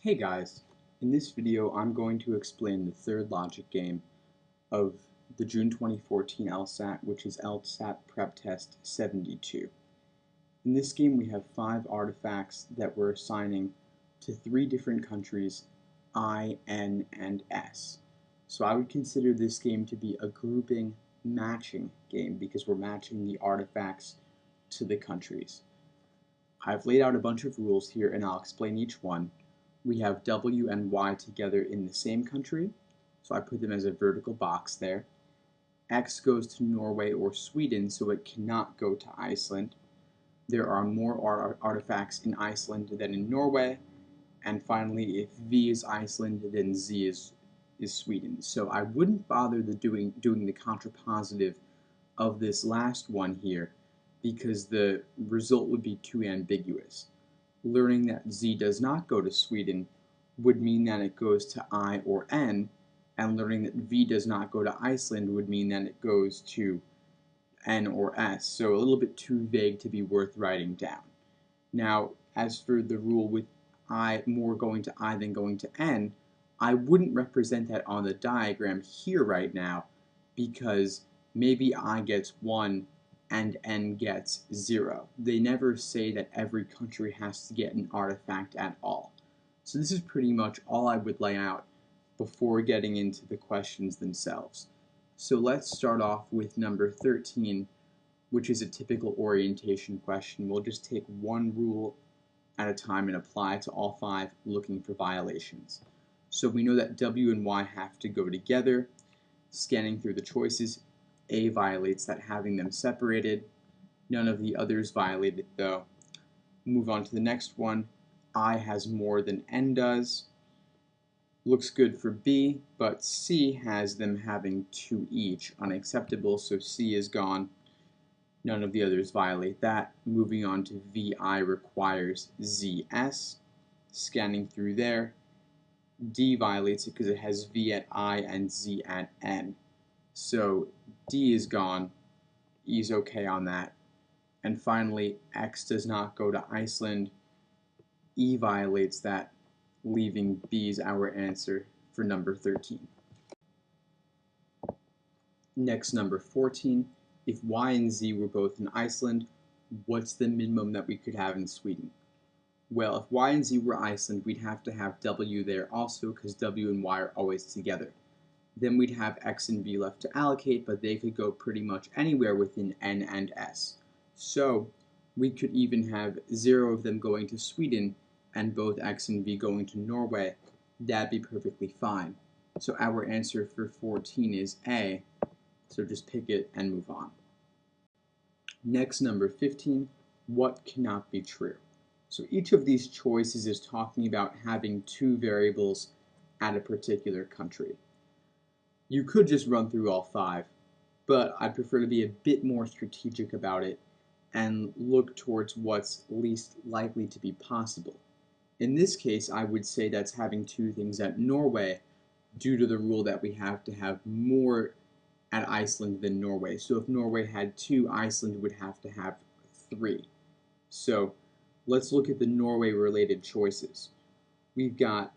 Hey guys, in this video I'm going to explain the third logic game of the June 2014 LSAT, which is LSAT PrepTest 72. In this game we have 5 artifacts that we're assigning to 3 different countries, I, N, and S. So I would consider this game to be a grouping matching game because we're matching the artifacts to the countries. I've laid out a bunch of rules here and I'll explain each one. We have W and Y together in the same country, so I put them as a vertical box there. X goes to Norway or Sweden, so it cannot go to Iceland. There are more artifacts in Iceland than in Norway. And finally, if V is Iceland, then Z is Sweden. So I wouldn't bother doing the contrapositive of this last one here because the result would be too ambiguous. Learning that Z does not go to Sweden would mean that it goes to I or N, and learning that V does not go to Iceland would mean that it goes to N or S, so a little bit too vague to be worth writing down. Now, as for the rule with I more going to I than going to N, I wouldn't represent that on the diagram here right now because maybe I gets 1 and N gets 0. They never say that every country has to get an artifact at all. So this is pretty much all I would lay out before getting into the questions themselves. So let's start off with number 13, which is a typical orientation question. We'll just take one rule at a time and apply to all 5, looking for violations. So we know that W and Y have to go together. Scanning through the choices, A violates that, having them separated. None of the others violated though. Move on to the next one. I has more than N does. Looks good for B, but C has them having 2 each. Unacceptable, so C is gone. None of the others violate that. Moving on to VI requires ZS. Scanning through there. D violates it because it has V at I and Z at N. So D is gone, E is okay on that. And finally, X does not go to Iceland. E violates that, leaving B is our answer for number 13. Next, number 14. If Y and Z were both in Iceland, what's the minimum that we could have in Sweden? Well, if Y and Z were Iceland, we'd have to have W there also because W and Y are always together. Then we'd have X and V left to allocate, but they could go pretty much anywhere within N and S. So we could even have 0 of them going to Sweden and both X and V going to Norway. That'd be perfectly fine. So our answer for 14 is A. So just pick it and move on. Next, number 15, what cannot be true? So each of these choices is talking about having 2 variables at a particular country. You could just run through all 5, but I prefer to be a bit more strategic about it and look towards what's least likely to be possible. In this case, I would say that's having 2 things at Norway due to the rule that we have to have more at Iceland than Norway. So if Norway had 2, Iceland would have to have 3. So let's look at the Norway-related choices. We've got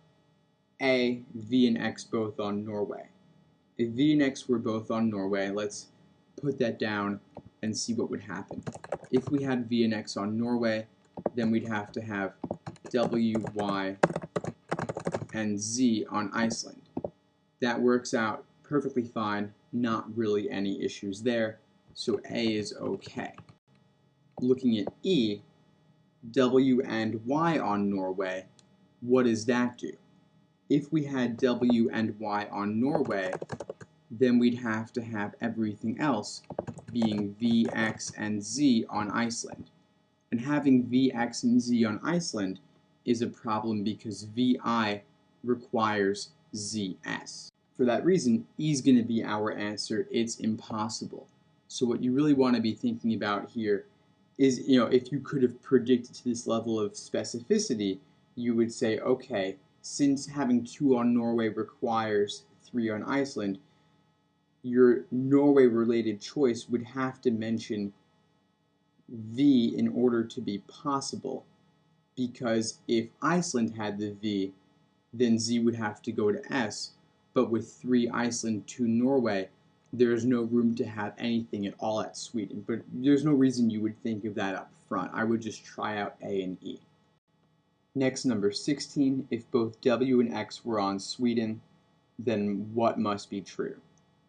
A, V, and X both on Norway. If V and X were both on Norway, let's put that down and see what would happen. If we had V and X on Norway, then we'd have to have W, Y, and Z on Iceland. That works out perfectly fine, not really any issues there, so A is okay. Looking at E, W and Y on Norway, what does that do? If we had W and Y on Norway, then we'd have to have everything else being V, X, and Z on Iceland. And having V, X, and Z on Iceland is a problem because VI requires ZS. For that reason, E is going to be our answer. It's impossible. So what you really want to be thinking about here is, if you could have predicted to this level of specificity, you would say, okay, since having 2 on Norway requires 3 on Iceland, your Norway-related choice would have to mention V in order to be possible, because if Iceland had the V, then Z would have to go to S, but with 3 Iceland, 2 Norway, there is no room to have anything at all at Sweden. But there's no reason you would think of that up front. I would just try out A and E. Next, number 16, if both W and X were on Sweden, then what must be true?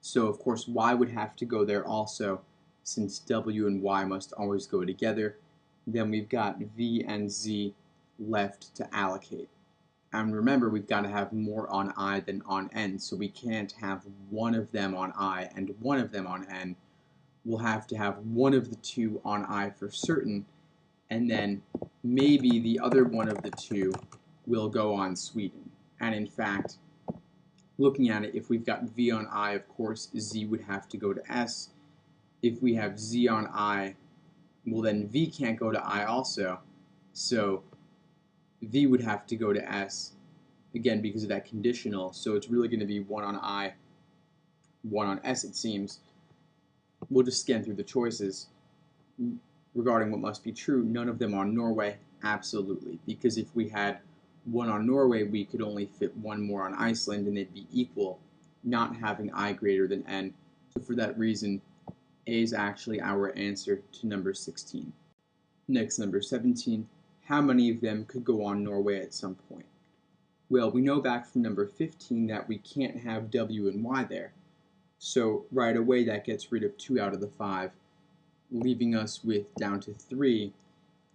So of course Y would have to go there also, since W and Y must always go together. Then we've got V and Z left to allocate. And remember, we've got to have more on I than on N, so we can't have one of them on I and one of them on N. We'll have to have one of the two on I for certain, and then maybe the other one of the two will go on Sweden. And in fact, looking at it, if we've got V on I, of course, Z would have to go to S. If we have Z on I, well then V can't go to I also, so V would have to go to S, again because of that conditional, so it's really going to be 1 on I, 1 on S it seems. We'll just scan through the choices. Regarding what must be true, none of them on Norway, absolutely, because if we had 1 on Norway, we could only fit 1 more on Iceland and they'd be equal, not having I greater than N. So for that reason, A is actually our answer to number 16. Next, number 17. How many of them could go on Norway at some point? Well, we know back from number 15 that we can't have W and Y there. So right away that gets rid of 2 out of the 5, leaving us with down to 3,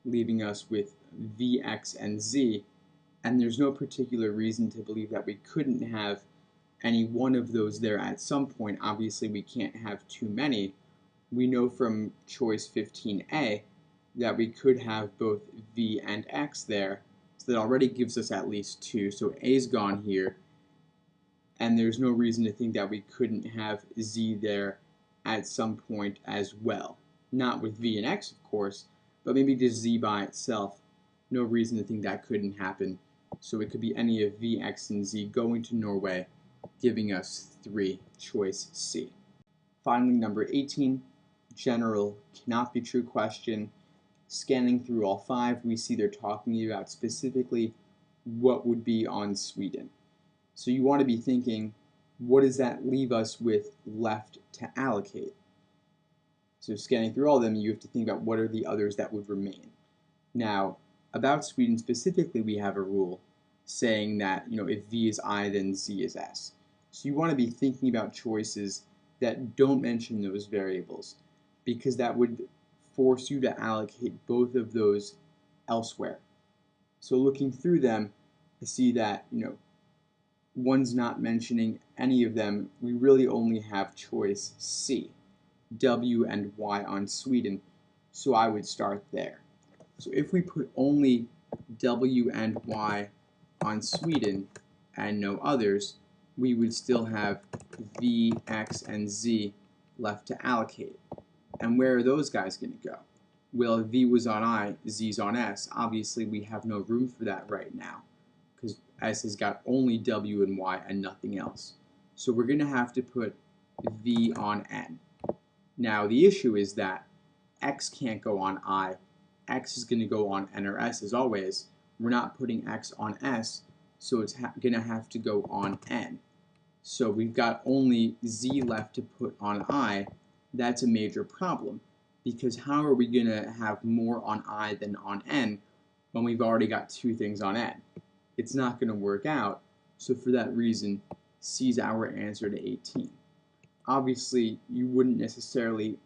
leaving us with V, X, and Z. And there's no particular reason to believe that we couldn't have any one of those there at some point. Obviously we can't have too many. We know from choice 15A that we could have both V and X there, so that already gives us at least 2, so A's gone here, and there's no reason to think that we couldn't have Z there at some point as well. Not with V and X, of course, but maybe just Z by itself. No reason to think that couldn't happen, so it could be any of V, X, and Z going to Norway, giving us 3, choice C. Finally, number 18, general cannot be true question. Scanning through all 5, we see they're talking about specifically what would be on Sweden. So you want to be thinking, what does that leave us with left to allocate? So scanning through all of them, you have to think about what are the others that would remain. Now, about Sweden specifically, we have a rule saying that, if V is I, then Z is S. So you want to be thinking about choices that don't mention those variables, because that would force you to allocate both of those elsewhere. So looking through them, I see that, one's not mentioning any of them. We really only have choice C, W and Y on Sweden, so I would start there. So if we put only W and Y on Sweden and no others, we would still have V, X, and Z left to allocate. And where are those guys going to go? Well, if V was on I, Z's on S. Obviously, we have no room for that right now, because S has got only W and Y and nothing else. So we're going to have to put V on N. Now, the issue is that X can't go on I. X is going to go on N or S as always. We're not putting X on S, so it's going to have to go on N. So we've got only Z left to put on I. That's a major problem, because how are we going to have more on I than on N when we've already got 2 things on N? It's not going to work out, so for that reason, C is our answer to 18. Obviously, you wouldn't necessarily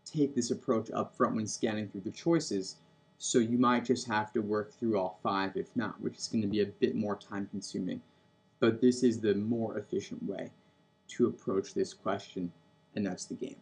take this approach up front when scanning through the choices, so you might just have to work through all 5 if not, which is going to be a bit more time consuming. But this is the more efficient way to approach this question, and that's the game.